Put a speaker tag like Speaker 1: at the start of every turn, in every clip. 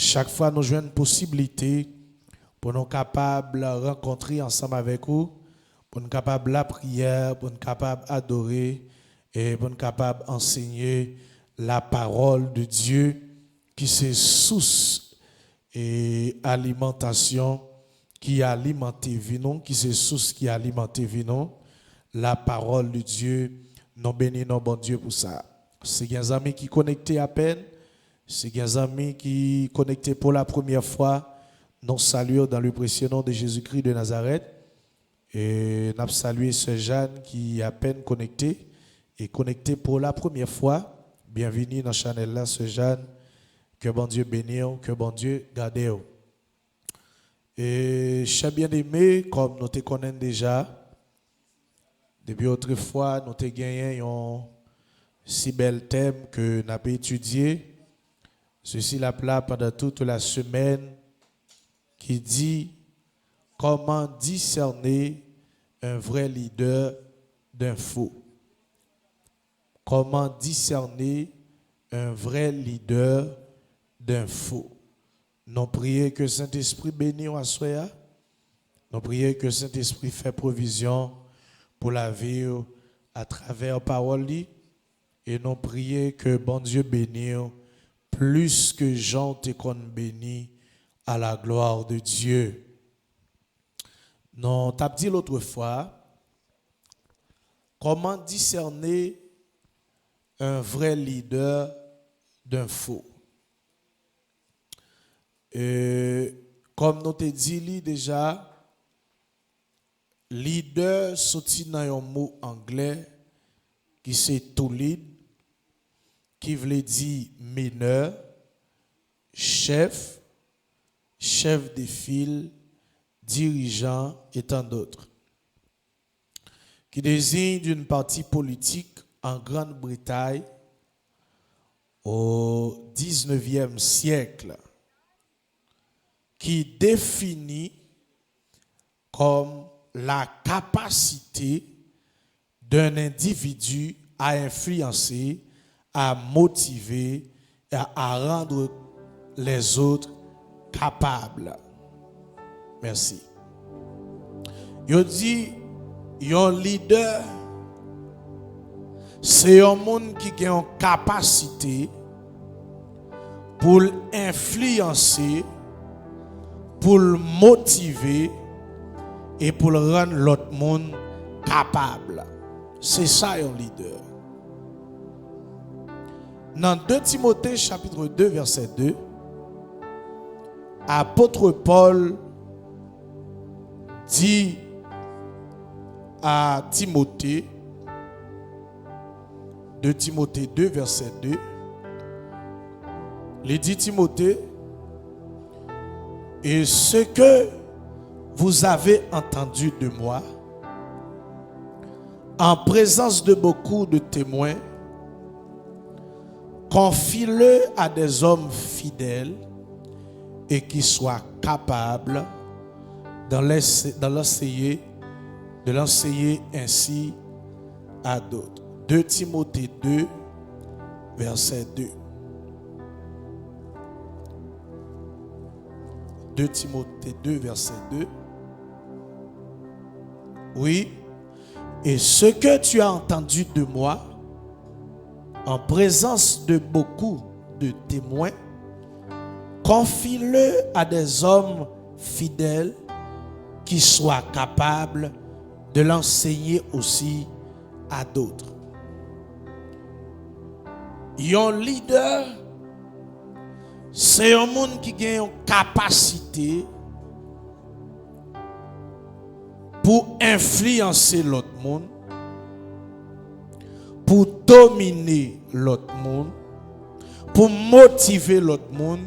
Speaker 1: chaque fois nous jouons une possibilité pour nous capables de rencontrer ensemble avec vous, pour nous capables de la prière, pour nous capables d'adorer et pour nous capables d'enseigner la parole de Dieu qui c'est source et alimentation qui alimente vie, qui c'est source qui alimente vie, la parole de Dieu. Nous bénissons bon Dieu pour ça. C'est des amis qui connectés à peine, c'est des amis qui connectés pour la première fois. Nous saluons dans le précieux nom de Jésus-Christ de Nazareth. Et nous saluons ce Jeanne qui est à peine connecté et connecté pour la première fois. Bienvenue dans la chaîne là, ce Jeanne. Que bon Dieu bénisse, que bon Dieu garde. Et chers bien-aimés, comme nous te connaissons déjà, depuis autrefois, nous avons gagné un si bel thème que nous avons étudié. Ceci la plat pendant toute la semaine qui dit comment discerner un vrai leader d'un faux. Comment discerner un vrai leader d'un faux. Nous prions que Saint-Esprit bénisse à soi. Nous prions que Saint-Esprit fait provision pour la vie à travers la parole. Et nous prions que bon Dieu bénisse plus que Jean te qu'on béni à la gloire de Dieu. Nous t'as dit l'autre fois comment discerner un vrai leader d'un faux. Comme nous t'ai dit déjà, leader sorti dans un mot anglais qui c'est to lead, qui veut dire meneur, chef, chef de file, dirigeant et tant d'autres, qui désigne d'une partie politique en Grande-Bretagne au XIXe siècle, qui définit comme la capacité d'un individu à influencer, à motiver et à rendre les autres capables. Merci. Il dit, un leader, c'est un monde qui a une capacité pour influencer, pour motiver et pour rendre l'autre monde capable. C'est ça un leader. Dans 2 Timothée chapitre 2 verset 2, apôtre Paul dit à Timothée, 2 Timothée 2 verset 2, il dit Timothée, et ce que vous avez entendu de moi, en présence de beaucoup de témoins, confie-le à des hommes fidèles et qui soient capables de l'enseigner ainsi à d'autres. 2 Timothée 2, verset 2. 2 Timothée 2, verset 2. Oui, et ce que tu as entendu de moi, en présence de beaucoup de témoins, confie-le à des hommes fidèles qui soient capables de l'enseigner aussi à d'autres. Un leader, c'est un monde qui a une capacité pour influencer l'autre monde, pour dominer l'autre monde, pour motiver l'autre monde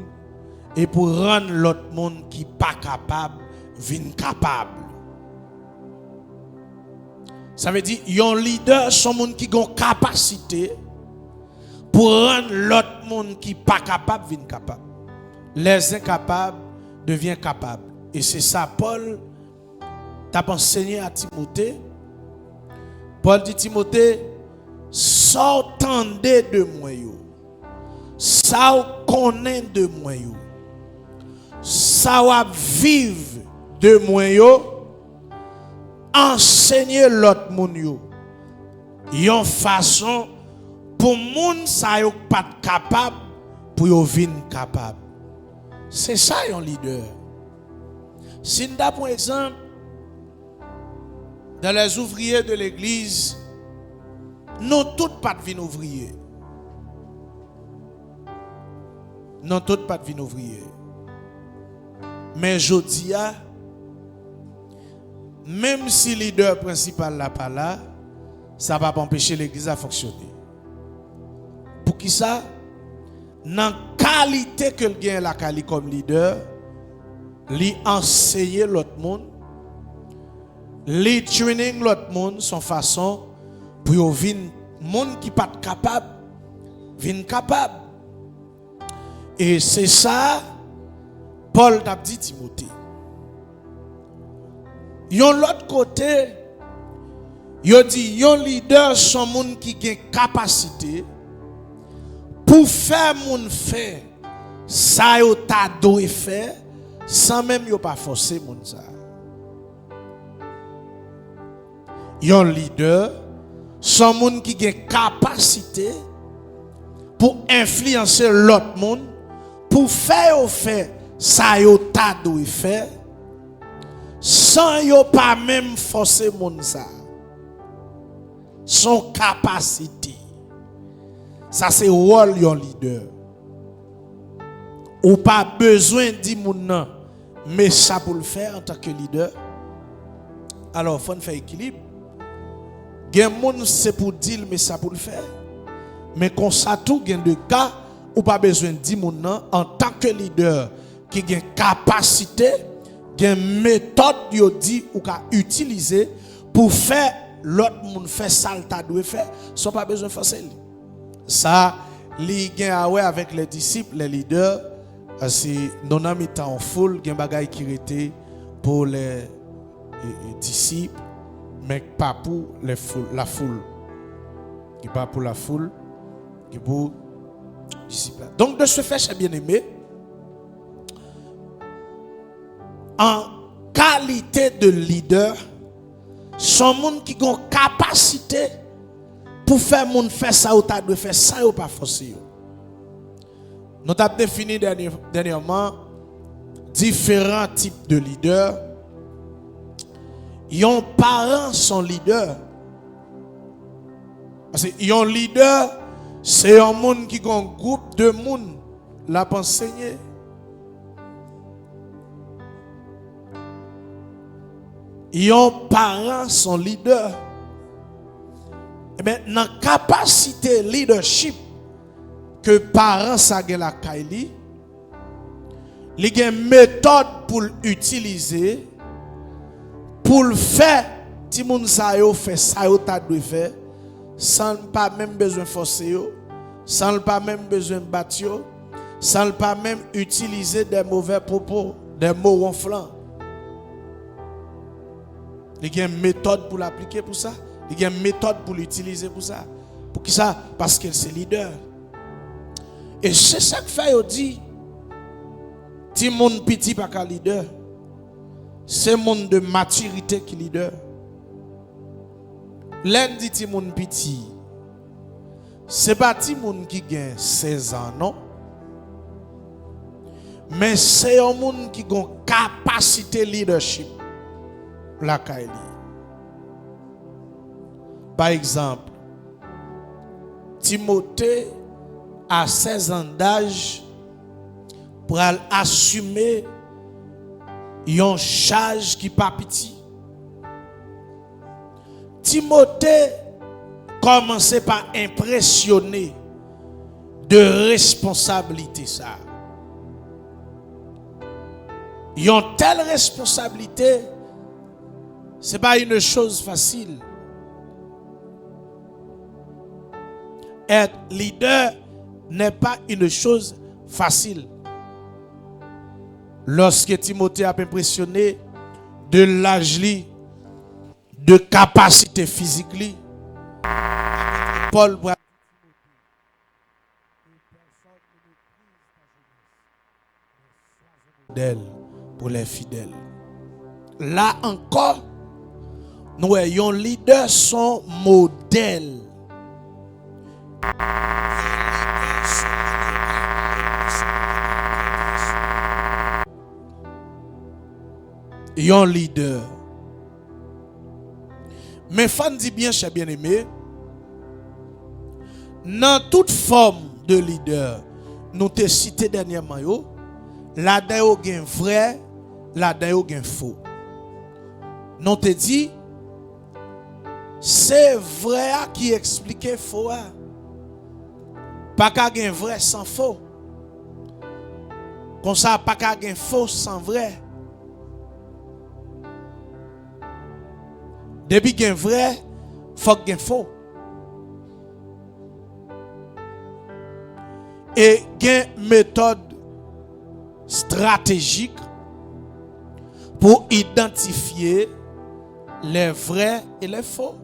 Speaker 1: et pour rendre l'autre monde qui n'est pas capable, vin capable. Ça veut dire un leader, son monde qui a une capacité pour rendre l'autre monde qui n'est pas capable, vin capable. Les incapables deviennent capables. Et c'est ça, Paul t'a enseigné à Timothée. Paul dit Timothée, sortez de moi, ça connaît de moi, ça va vivre de moi yo, enseigner l'autre moun yo. Yon façon pour moun sa yo pas capable pour yo vinn capable. C'est ça un leader. Si nous avons un exemple dans les ouvriers de l'église, nous tous pas de ouvriers. Nous tous pas de ouvriers. Mais je dis, même si le leader principal n'est pas là, ça ne va pas empêcher l'église à fonctionner. Pour qui ça? Dans la qualité que le gagne la qualité comme leader, lui enseigner l'autre monde, lui training l'autre monde, son façon pour venir monde qui pas capable, vinn capable. Et c'est ça Paul t'a dit Timothée. Yon l'autre côté, yon dit yon leader son monde qui a capacité pour faire moun faire ça yo ta doit faire sans même yo pas forcer moun ça. Yon leader son monde qui a capacité pour influencer l'autre monde pour faire ça yo ta doit faire sans yo pas même forcer moun ça. Son capacité. Ça c'est rôle yon leader. Ou pas besoin di moun nan, mais ça pour le faire en tant que leader. Alors faut faire équilibre. Gen moun c'est pour dire mais ça pour le faire. Mais quand ça tout gen de cas ou pas besoin di moun nan en tant que leader qui gen capacité, gen méthode yo dit ou ka utiliser pour faire l'autre moun fait ça le ta doit faire, sans pas besoin de forcer. Ça li gen awe avec les disciples, les leaders, si non ami en foule, gen bagay qui rete pour les disciples, mais pas pour la foule. Qui pas pour la foule, qui pour les disciples. Donc de ce fait, chers bien-aimés, en qualité de leader, son monde qui a une capacité pour faire moun faire ça ou ta de faire ça ou pas forcer. Nous avons défini dernièrement différents types de leaders. Yon parents sont leaders. Parce que yon leader, c'est un monde qui a un groupe de monde l'a enseigné. Yon parents sont leaders. Eh bien, dans la capacité leadership que parents sa gen la kaili, li gen méthode pour l'utiliser pour le faire ti moun sa yo fait ça yo ta dwe faire sans pas même besoin forcer yo, sans pas même besoin battre yo, sans pas même utiliser des mauvais propos, des mots ronflants. Il y a une méthode pour l'appliquer pour ça. Il y a une méthode pour l'utiliser pour ça. Pour qui ça? Parce qu'elle c'est leader. Et c'est ça que fait yo dit. Si mon petit pas qu'un leader, c'est monde de maturité qui leader. L'un dit ti mon petit, c'est pas ti moun qui gagne 16 ans non. Mais c'est un monde qui a une capacité leadership. La Kaili. Par exemple, Timothée a 16 ans d'âge pour assumer une charge qui pas petit. Timothée commençait par impressionner de responsabilité ça. Une telle responsabilité, ce n'est pas une chose facile. Être leader n'est pas une chose facile. Lorsque Timothée a impressionné de l'âge, de capacité physique, Paul d'elle pour les fidèles. Là encore, nous ayons leader son modèle. Yon leader. Mais fan dit bien, cher bien-aimé, dans toute forme de leader, nous te cité dernièrement, là-dedans il y a vrai, là-dedans il y a faux. Nous te dit, c'est vrai qui explique faux. Pas qu'il y a vrai sans faux. Comme ça, pas qu'il y a faux sans vrai. Depuis qu'il y a vrai, il faut qu'il y ait faux. Et il y a une méthode stratégique pour identifier les vrais et les faux.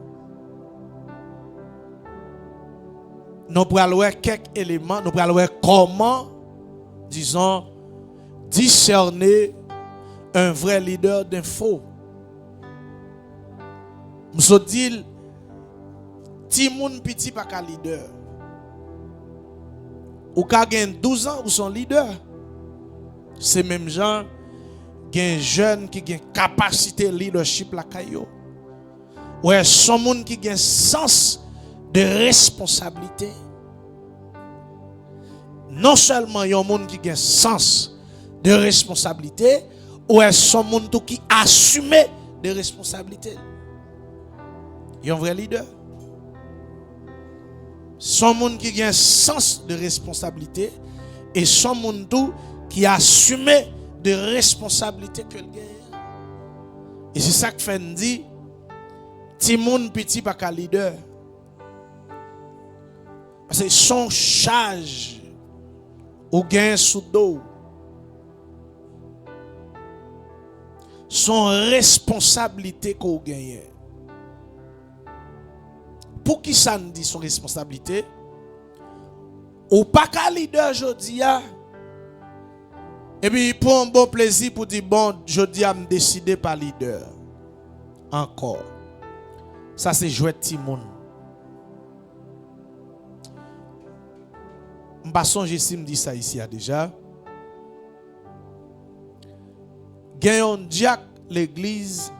Speaker 1: Nous allons voir quelques éléments, nous allons voir comment, disons, discerner un vrai leader d'un faux. Nous dit, ti moun petit pas qu'un leader. Ou ka gen 12 ans ou son leader. C'est même gens gen jeune qui gen capacité leadership la kayo. Ouais, son moun qui gen sens de responsabilité. Non seulement yon moun qui gen sens de responsabilité, ouais, son moun tout qui assume de responsabilité. Yon vrai leader. Son monde qui a un sens de responsabilité et son monde tout qui assume de responsabilité que le gagne. Et c'est ça que fait dit ti moun petit pas qu'un leader. Parce que son charge ou gain sous dos. Son responsabilité qu'on gagne. Pour qui ça nous dit son responsabilité? Ou pas qu'un leader jodi a. Et puis pour un bon plaisir pour dire bon jodi a me décider par leader. Encore. Ça c'est jouet ti moun. M'pa songe si me dit ça ici a déjà. Gayon diak l'église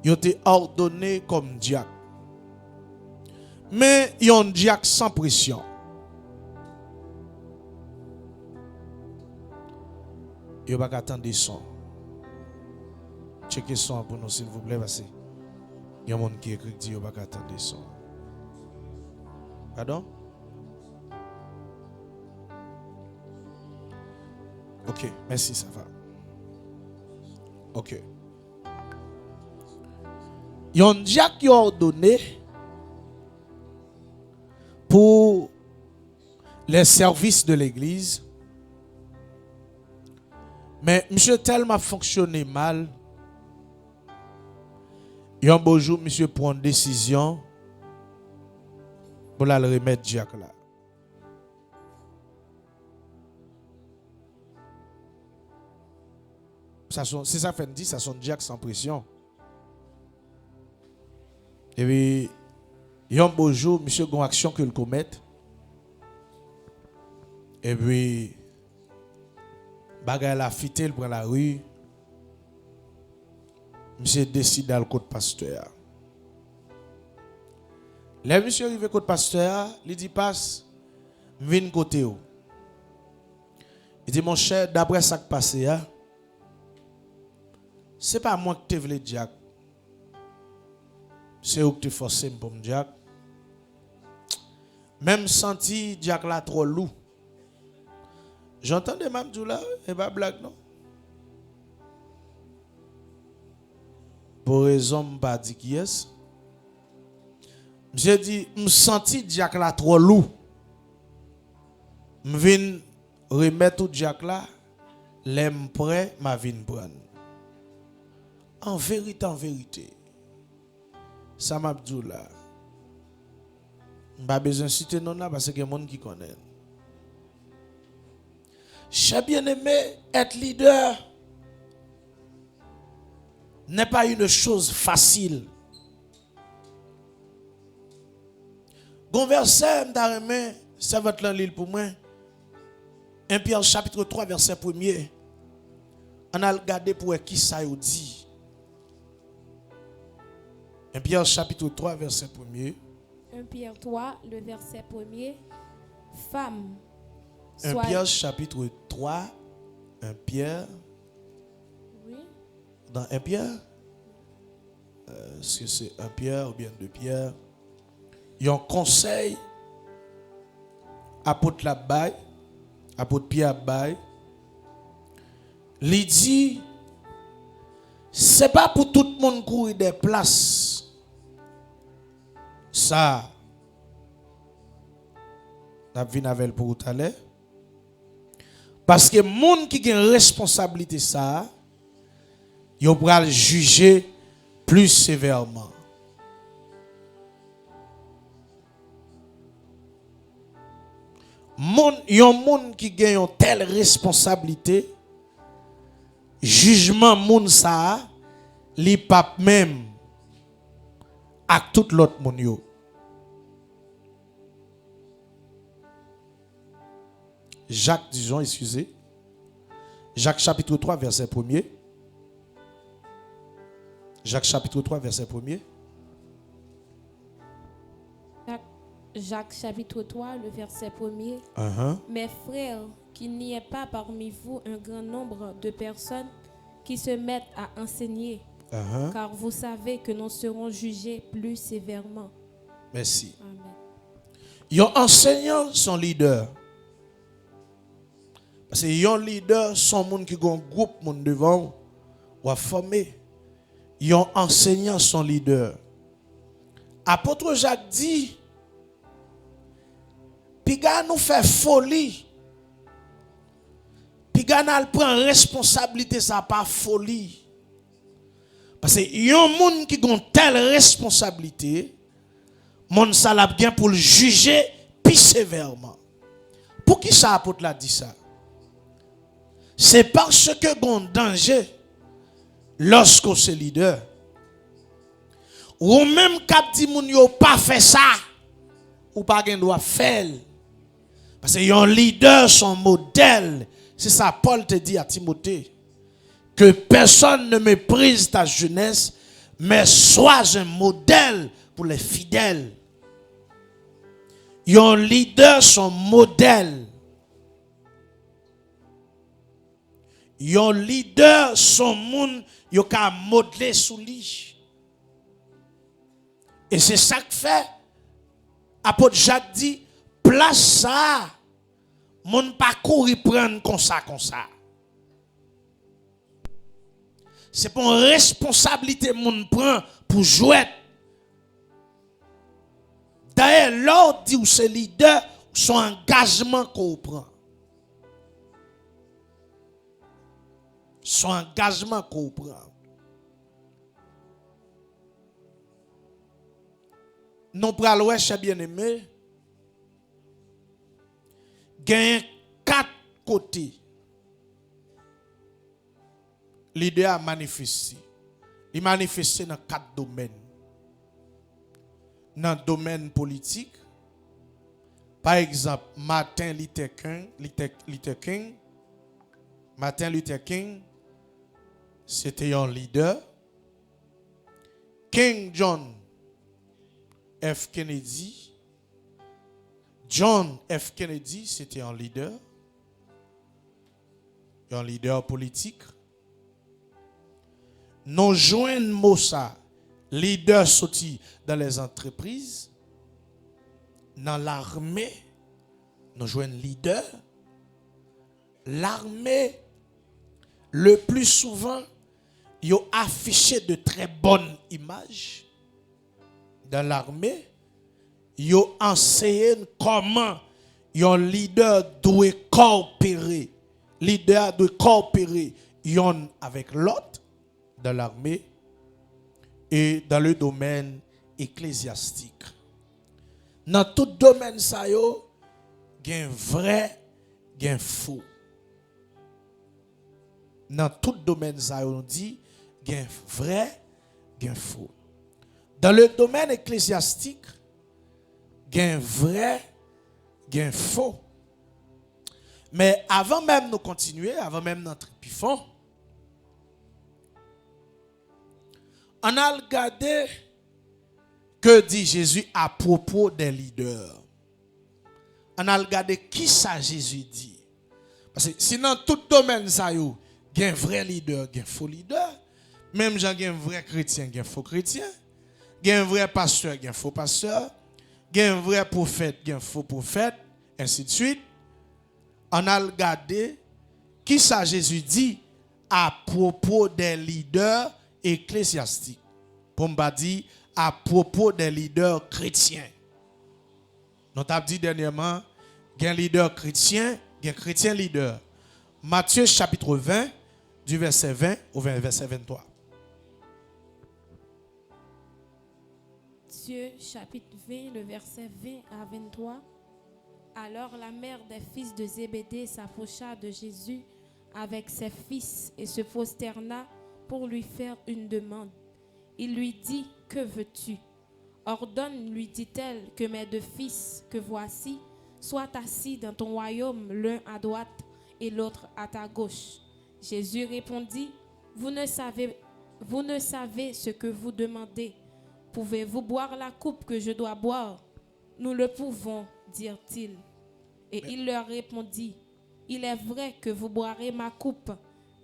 Speaker 1: yo te ordonné comme diak. Mais yon diak sans pression. Yo pas attendre son. Checkez son pour nous s'il vous plaît parce que yon monde qui écrit dit yo pas attendre son. Pardon? OK, merci, ça va. OK. Yon diak qui a ordonné pour les services de l'église. Mais monsieur tellement fonctionné mal. Un beau jour, monsieur prend une décision pour la remettre diak là. C'est ça fait dit, ça son diak sans pression. Et puis, il y a un beau jour, monsieur, une action que le commette. Et puis, bagay la fité, il prend la rue. Monsieur décide d'aller côté pasteur. Là, monsieur arrive côté pasteur, il dit passe, viens côté où. Il dit mon cher, d'après ça qui passe, c'est pas moi qui te voulais dire. C'est où que tu forcé pour me dire. Même senti Jack là trop lourd. J'entends des mamdou là, et pas blague non. Pour raison pas dit qui est. J'ai dit me senti Jack là trop lourd. Me vinn remettre tout Jack là, l'aime prêt ma vinn prendre. En vérité. Ça m'a dit là. Pas besoin de citer non là parce que y a des gens qui connaissent. Chers bien-aimés, être leader n'est pas une chose facile. Gon verset m'dareme, c'est votre l'île pour moi. 1 Pierre chapitre 3 verset 1er. On a regardé pour qui ça dit. 1 Pierre chapitre 3 verset 1er.
Speaker 2: 1 Pierre 3 le verset 1er. Femme.
Speaker 1: 1 Pierre chapitre 3. 1 Pierre.
Speaker 2: Oui.
Speaker 1: Dans 1 Pierre. Est-ce que c'est 1 Pierre ou bien 2 Pierre? Il y a un conseil. Apôtre la baille. Apôtre Pierre baille. Il dit, c'est pas pour tout le monde courir des places. Ça, n'a vu avec pour tout à l'heure. Parce que monde qui a une responsabilité ça, il va le juger plus sévèrement. Il y a un monde qui a une telle responsabilité, jugement moun ça, li pape même à tout l'autre monde yo. Jacques, disons, excusez. Jacques chapitre 3, verset 1er. Jacques chapitre 3, verset 1er.
Speaker 2: Jacques chapitre 3, le verset 1er. Mes frères, qu'il n'y ait pas parmi vous un grand nombre de personnes qui se mettent à enseigner, car vous savez que nous serons jugés plus sévèrement.
Speaker 1: Merci.
Speaker 2: Amen.
Speaker 1: Yon enseignant son leader. Parce que yon leader son monde qui gon groupe monde devant ou a formé. Yon enseignant son leader. Apôtre Jacques dit, Piga nous fait folie. Piga nous prend responsabilité, ça pas folie. Parce que yon moun qui gon telle responsabilité, mon ça bien pour le juger plus sévèrement. Pour qui ça apôtre l'a dit ça? C'est parce que gon danger lorsqu'on se leader. Ou même cap di moun yo pas fait ça, ou pas gen doit faire. Parce que yon leader son modèle. C'est ça Paul te dit à Timothée. Que personne ne méprise ta jeunesse, mais sois un modèle pour les fidèles. Yon leader son modèle. Yon leader son monde yo ka modeler sous lui. Et c'est ça que fait apôtre Jacques dit place ça mon pas courir prendre comme ça. C'est pour une responsabilité mon prend pour jouer. D'ailleurs l'ordre dit ou c'est leader son engagement qu'on prend. Son engagement qu'on prend. Non pral ouais cher bien-aimé. Gagne 4 côtés. L'idée a manifesté. Il manifesté dans 4 domaines. Dans le domaine politique, par exemple, Martin Luther King, c'était un leader. King John F. Kennedy, c'était un leader politique. Nous joignons Mossa, leader sorti dans les entreprises, dans l'armée, nous joignons leader. L'armée, le plus souvent, ils ont affiché de très bonnes images. Dans l'armée, ils ont enseigné comment un leader doit coopérer. Leader doit coopérer avec l'autre dans l'armée et dans le domaine ecclésiastique. Dans tout domaine, ça y a un vrai, un faux. dans tout domaine, ça on dit, il y a vrai, il y a faux. Dans le domaine ecclésiastique, il y a vrai, il y a faux. Mais avant même de continuer, avant même d'entrer plus fond, on a regardé que dit Jésus à propos des leaders. On a regardé qui ça Jésus dit. Parce que sinon, tout domaine, ça y il y a un vrai leader, il y a un faux leader. Même gens, il y a un vrai chrétien, il y a un faux chrétien. Il y a un vrai pasteur, il y a un faux pasteur. Il y a un vrai prophète, il y a un faux prophète. Ainsi de suite. On a regardé qui ça Jésus dit à propos des leaders ecclésiastiques. Pour me dire à propos des leaders chrétiens. Nous avons dit dernièrement, il y a un leader chrétien, il y a un chrétien leader. Matthieu chapitre 20, du verset 20 au verset 23.
Speaker 2: Matthieu chapitre 20, le verset 20 à 23. Alors la mère des fils de Zébédée s'approcha de Jésus avec ses fils et se prosterna pour lui faire une demande. Il lui dit, « Que veux-tu ? Ordonne, lui dit-elle, que mes deux fils, que voici, soient assis dans ton royaume, l'un à droite et l'autre à ta gauche. » Jésus répondit, vous ne savez ce que vous demandez. Pouvez-vous boire la coupe que je dois boire? Nous le pouvons, dirent-ils. Et il leur répondit, il est vrai que vous boirez ma coupe,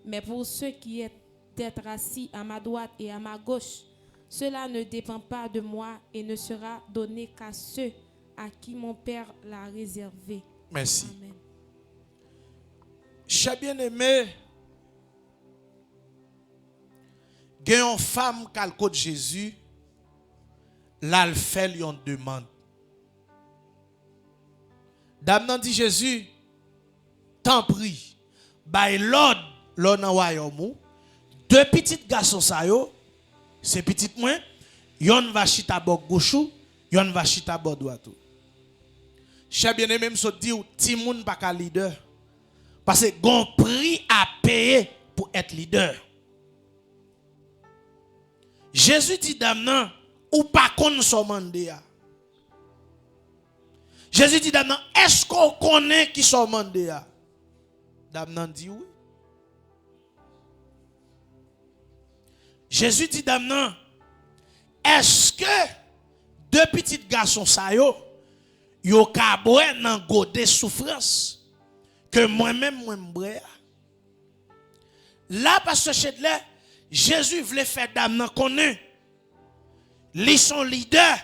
Speaker 2: mais pour ceux qui est d'être assis à ma droite et à ma gauche, cela ne dépend pas de moi et ne sera donné qu'à ceux à qui mon Père l'a réservé.
Speaker 1: Merci.
Speaker 2: Amen.
Speaker 1: Chers bien-aimés, il y a une femme qui a le code Jésus, là elle fait une demande. Dame nan dit Jésus, t'en prie, by l'ordre dans royaume, deux petits garçons ça yo, c'est petit moins, yon va chita bord gauche, yon va chita bord droite. Chers bien-aimés, me so dit ti moun pa ka leader. Parce que gon prix à payer pour être leader. Jésus dit dame nan, ou pas kon son mandé ya. Jésus dit dame nan, est-ce qu'on connaît qui son mandé ya? Dame nan dit oui. Jésus dit dame nan, est-ce que deux petits garçons sa yo ka boire nan godé souffrance que moi-même moi m'boire? Là parce que Chedler, Jésus voulait faire dame nan connaît. Li son leader,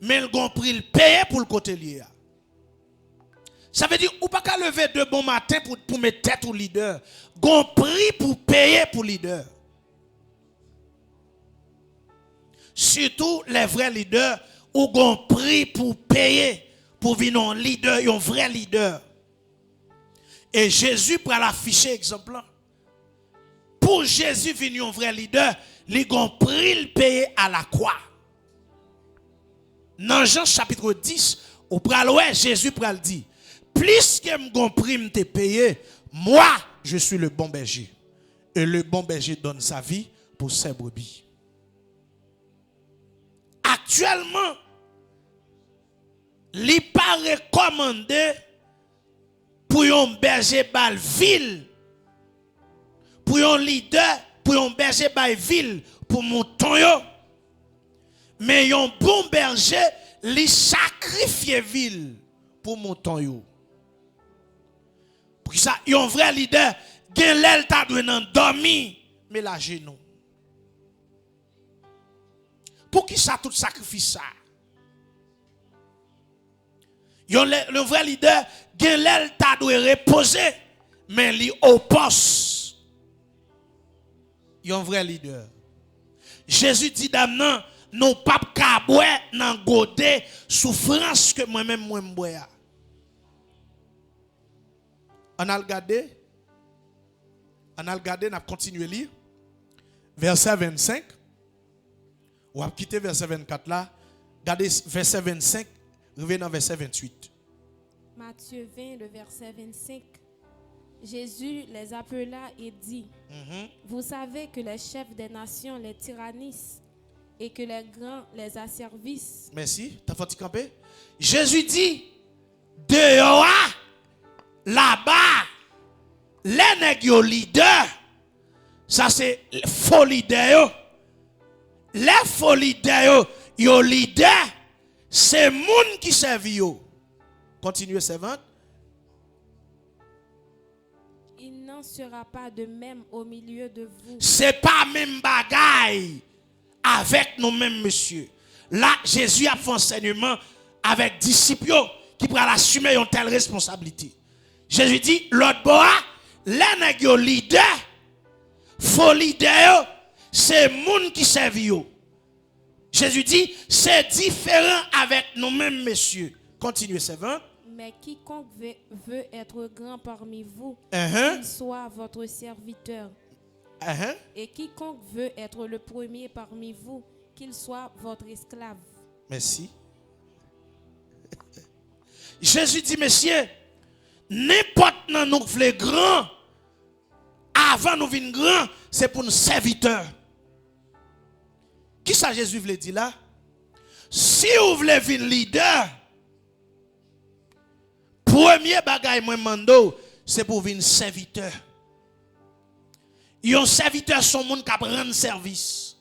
Speaker 1: mais il gon pris le payer pour le côté lié. Ça veut dire ou pas qu'à lever de bon matin pour mettre tête au leader. Gon prix pour payer pour leader. Surtout les vrais leaders ou gon prix pour payer pour venir un leader, un vrai leader. Et Jésus pour l'afficher exemple. Pour Jésus venir un vrai leader, il gon prix le payer à la croix. Dans Jean chapitre 10, au pral ouais Jésus pral dit, plus que m'gon prix m'te payé, moi je suis le bon berger. Et le bon berger donne sa vie pour ses brebis. Actuellement, il n'est pas recommandé pour un berger bal ville, pour un leader, pour un berger bal ville, pour mouton yo. Mais un bon berger, il sacrifie ville pour mouton yo. Pour ça, un vrai leader, gen l'el ta doit nan dormi, mais la genou. Pour qui ça tout sacrifice ça? Le vrai leader, gen l'el ta doit reposer, mais li au poste. Yon vrai leader. Jésus dit dame nan, non pas ka boire nan godé souffrance que moi-même moi m'boya. On a regardé, on a continué lire. Verset 25. On va quitter verset 24 là. Regardez verset 25, revenez dans verset 28.
Speaker 2: Matthieu 20, le verset 25. Jésus les appela et dit, vous savez que les chefs des nations les tyrannisent et que les grands les asservissent.
Speaker 1: Merci. T'as fait camper? Jésus dit, dehors, là-bas, les nègres leaders, ça c'est faux leader. Les faux leaders, yo leader, c'est moun qui servent yo. Continuez, servante.
Speaker 2: Il n'en sera pas de même au milieu de vous.
Speaker 1: C'est pas même bagaille avec nous-mêmes, monsieur. Là, Jésus a fait enseignement avec disciples qui pourraient assumer une telle responsabilité. Jésus dit, l'autre bois, les nègres leader, faux leader, c'est moun qui servent yo. Jésus dit, c'est différent avec nous-mêmes, monsieur. Continuez, servant.
Speaker 2: Mais quiconque veut être grand parmi vous, qu'il soit votre serviteur. Et quiconque veut être le premier parmi vous, qu'il soit votre esclave.
Speaker 1: Merci. Jésus dit, messieurs, n'importe nous nous voulons grand, avant nous venir grand, c'est pour nous serviteurs. Qui ça Jésus voulait dire là? Si vous voulez venir leader, premier bagay moi mando, c'est pour venir serviteur. Yon serviteur son monde qui rend service.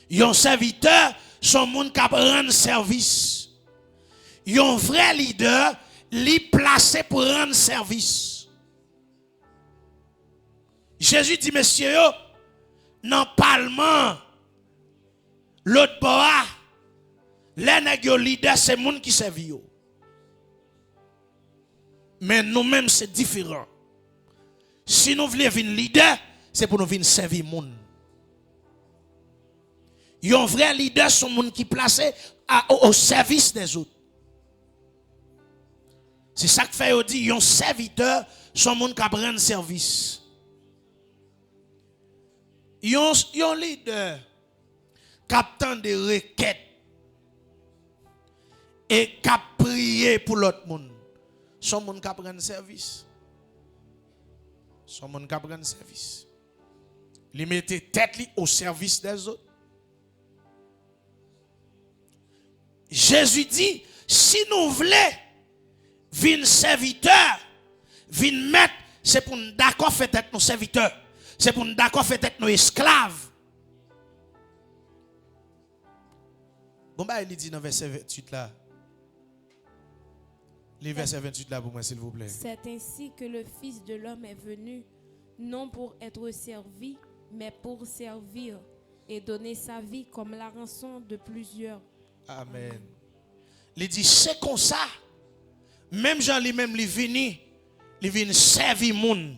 Speaker 1: Yon serviteur son monde qui rend service. Yon vrai leader, li placé pour rendre service. Jésus dit, messieurs, dans le parlement, l'autre bois, les nègres leaders, c'est les gens qui servent. Mais nous-mêmes, c'est différent. Si nous voulons venir leader, c'est pour nous venir servir les gens. Un vrai leader, c'est les gens qui sont placés au service des autres. C'est ça que fait dire, un serviteur, c'est les gens qui prennent service. Yon leader captant des requêtes et cap prier pour l'autre monde. Son monde cap prendre service. Son monde cap prendre service. Li mette tête li au service des autres. Jésus dit, si nous voulons vin serviteur, vin mettre, c'est pour nous d'accord faire être nos serviteurs. C'est pour nous d'accord faire être nos esclaves. Bon, bah, il dit dans verset 28 là. Les versets 28 là pour moi, s'il vous plaît.
Speaker 2: C'est ainsi que le Fils de l'homme est venu, non pour être servi, mais pour servir et donner sa vie comme la rançon de plusieurs.
Speaker 1: Amen. Il dit, c'est comme ça. Même Jean lui-même, il vient servir le monde.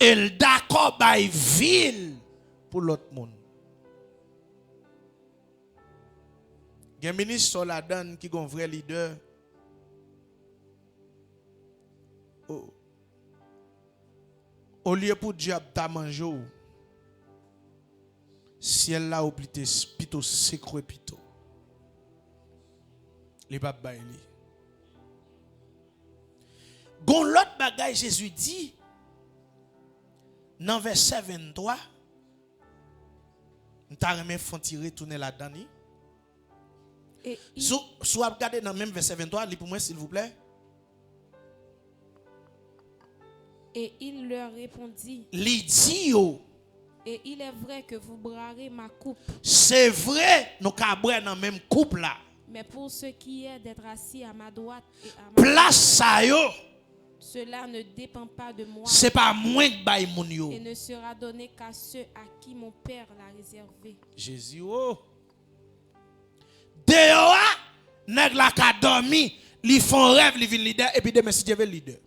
Speaker 1: Et d'accord by ville pour l'autre monde. Il y a un ministre sur la donne qui est un vrai leader. Au lieu pour diable ta mangé, ciel là ou plutôt secret plutôt. Les papes baili. Gon l'autre bagaille Jésus dit dans verset 23, nous t'arrêtons font tirer tourner la dernière. Si vous regardez dans le même verset 23, lis pour moi s'il vous plaît.
Speaker 2: Et il leur répondit.
Speaker 1: L'idio.
Speaker 2: Et il est vrai que vous boirez ma coupe.
Speaker 1: C'est vrai, nous cabrer dans la même coupe là.
Speaker 2: Mais pour ce qui est d'être assis à ma droite et à ma
Speaker 1: place ça yo.
Speaker 2: Cela ne dépend pas de moi.
Speaker 1: C'est pas moi qui baille mon yo.
Speaker 2: Et ne sera donné qu'à ceux à qui mon Père l'a réservé.
Speaker 1: Jésus oh. Dehors, nèg la ka dormi, li font rêve, li vin leader et puis demain si Dieu veut leader.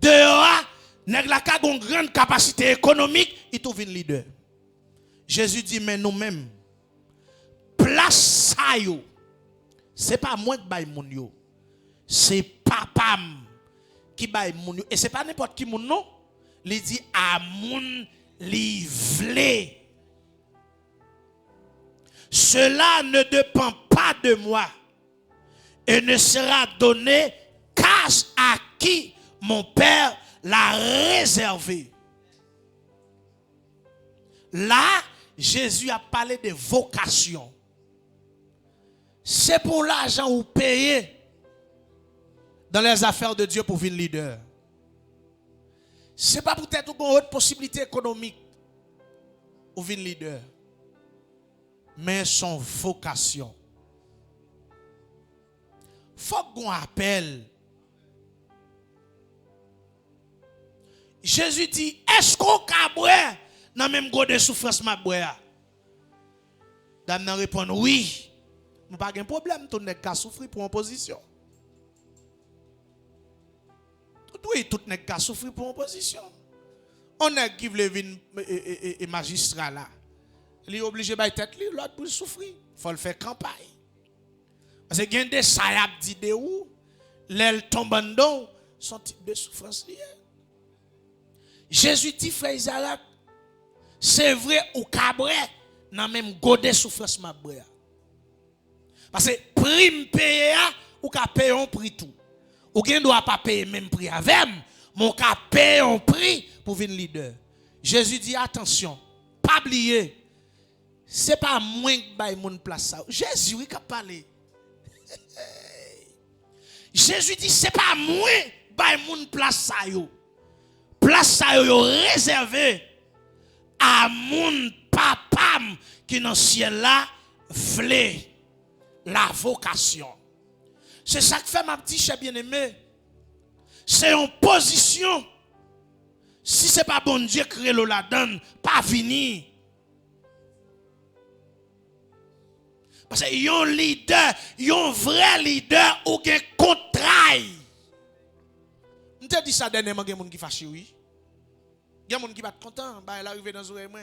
Speaker 1: Dehors, nèg la ka gon grande capacité économique, il tout vin leader. Jésus dit mais nous-mêmes place ça yo. C'est pas moi qui baille mon yo. C'est papa qui baille mon yo et c'est pas n'importe qui mon non. Il dit à mon li vle. Cela ne dépend pas de moi et ne sera donné qu'à place à qui mon Père l'a réservée. Là, Jésus a parlé de vocation. C'est pour l'argent ou payer dans les affaires de Dieu pour devenir leader. Ce n'est pas peut-être une autre possibilité économique pour devenir leader. Mais son vocation. Il faut qu'on appelle. Jésus dit, est-ce qu'on peut boire dans le même goût de souffrance ma boire? Dame répond oui. Nous pas de problème, tout n'est qu'à souffrir pour opposition. Oui, tout n'est qu'à souffrir pour opposition. On est qui veut venir et magistrat là. Il est obligé de tête l'autre pour souffrir. Il faut le faire campagne. Parce que il y a des sayab d'idées où l'aile tombe en don, son type de souffrance liée. Jésus dit, frère Isaac, c'est vrai ou cabré, dans même godé souffrance ma brea. Parce que prime payer ou ka payer un prix tout. Ou gen doit pas payer même prix avec, mon ka payer un prix pour venir leader. Jésus dit attention, pas oublier. C'est pas moins que bay moun place ça. Jésus il a parlé. Jésus dit c'est pas moins bay moun place ça yo. Place ça yo réservé à moun papam qui dans ciel là vle la vocation. C'est ça que fait ma petite chère bien-aimé. C'est une position. Si c'est pas bon Dieu créé le la donne, pas venir. Parce que yon leader, yon vrai leader ou gen contrail. On te dit ça dernièrement, gen moun qui fâché oui. Gen moun qui pas content, bah elle arrive dans oreille moi.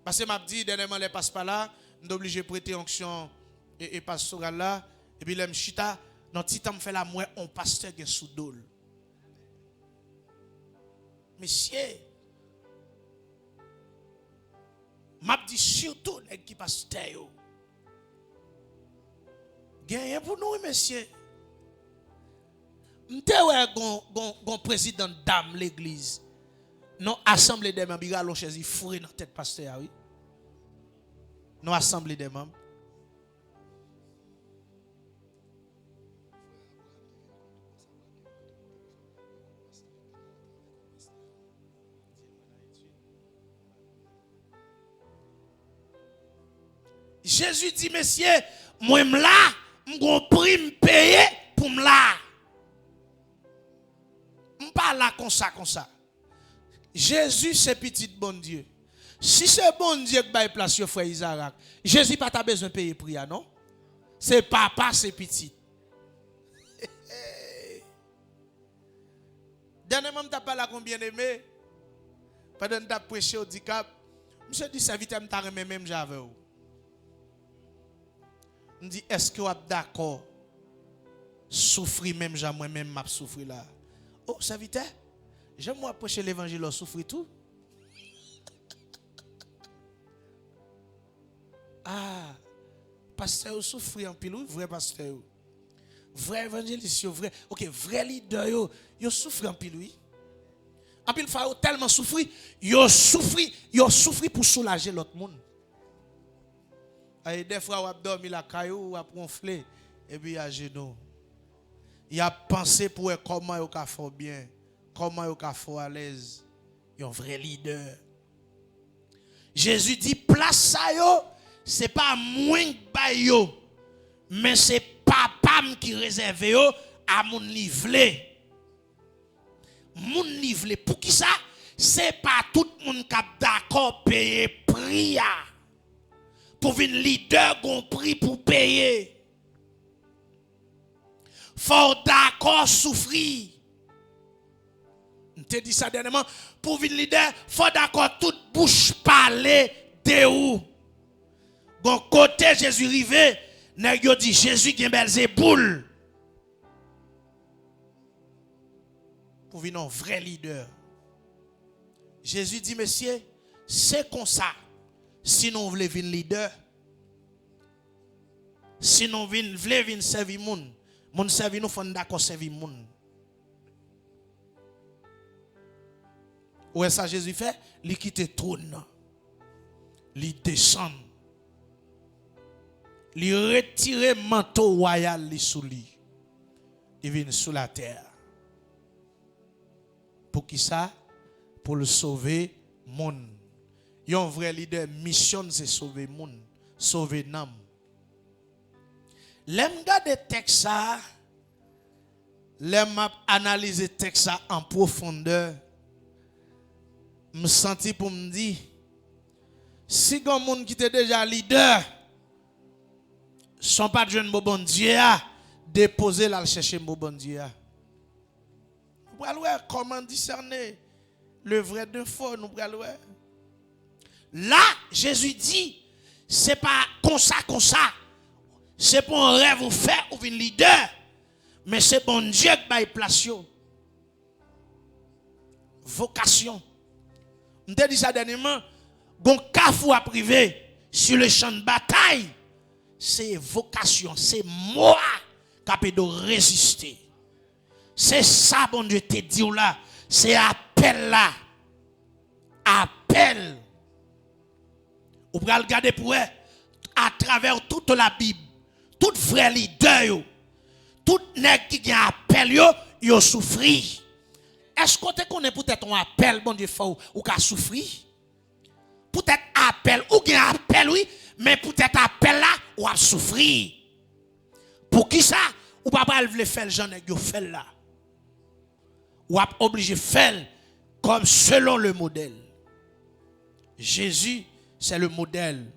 Speaker 1: Parce que m'a dit dernièrement les passe pas là, on est obligé de prêter onction et pastoral là et puis les chita dans petit temps fait la moi on pasteur gen sous dol. Monsieur m'a dit surtout les qui pasteur yo. Gagne pour nous, messieurs. M'te ouais gon président dame l'église. Non assemblée des membres, il a chaise fourré dans tête pasteur oui. Non assemblée des membres. Jésus dit messieurs, moi là m'gon prime payé pour m'la. M'pas là comme ça. Jésus c'est petit bon Dieu. Si c'est bon Dieu qui baille place sur frère Isaac, Jésus pas ta besoin de payer prix non. C'est papa c'est petit. Dernièrement m'ta parlé à combien aimé pendant que t'as prêché au handicap, monsieur dit serviteur m'ta remet même j'avais. On dit est-ce que vous êtes d'accord souffrir même j'ai moi-même m'a souffrir là. Oh serviteur, j'aime moi prêcher l'évangile souffrir tout. Ah, pasteur souffrir en pile, vrai pasteur. Vrai évangéliste, vrai. OK, vrai leader yo souffrir en pile oui. En pile faut tellement souffrir, yo souffrir pour soulager l'autre monde. Et des fois, on a dormi la caillou, on a gonflé, et puis à genoux. Il a pensé pour comment il a fait bien, comment il a fait à l'aise. Il est un vrai leader. Jésus dit, place ça yo, c'est pas moins que yo, mais c'est papa qui réserve yo à mon livré. Mon livré, pour qui ça? C'est pas tout le monde qui a d'accord payer prix. Pour venir leader gon prix pour payer. Faut d'accord souffrir. On te dit ça dernièrement. Pour venir leader, faut d'accord toute bouche parler de où. Bon côté Jésus rivé, nèg yo dit Jésus gen Belzéboul. Pour venir un vrai leader. Jésus dit messieurs, c'est comme ça. Si nous voulons venir leader, si nous voulons venir servir monde, Mon servi nous font d'accord servir moun. Ouais ça Jésus fait, il quitte trône. Il descend. Il retire manteau royal li sous lui. Il vient sous la terre. Pour qui ça? Pour le sauver monde. Un vrai leader mission c'est sauver monde, sauver nam. L'aime garder texte ça, l'aime analyser texte ça en profondeur. Me senti pour me dire si grand monde qui était déjà leader sont pas de jeune bon Dieu a déposer là chercher bon Dieu. Nous allons voir comment discerner le vrai d'un faux, nous allons voir. Là Jésus dit c'est pas comme ça. C'est pour un rêve ou faire ou un leader, mais c'est bon Dieu qui va y placer. Vocation. Je te dis ça dernièrement, bon cafou à privé sur le champ de bataille, c'est vocation, c'est moi qui peux résister. C'est ça bon Dieu te dit là, c'est appel là. Appel. Vous pouvez regarder pour eux à travers toute la Bible. Tout vrai leader, tout nèg qui a appel yo souffri. Est-ce que tu connais peut-être un appel bon Dieu faut ou qu'a souffri? Peut-être appel ou bien appel oui, mais peut-être appel là ou a souffri. Pour qui ça? Ou pas le faire Jean nèg yo fait là. Ou a obligé faire comme selon le modèle. Jésus c'est le modèle.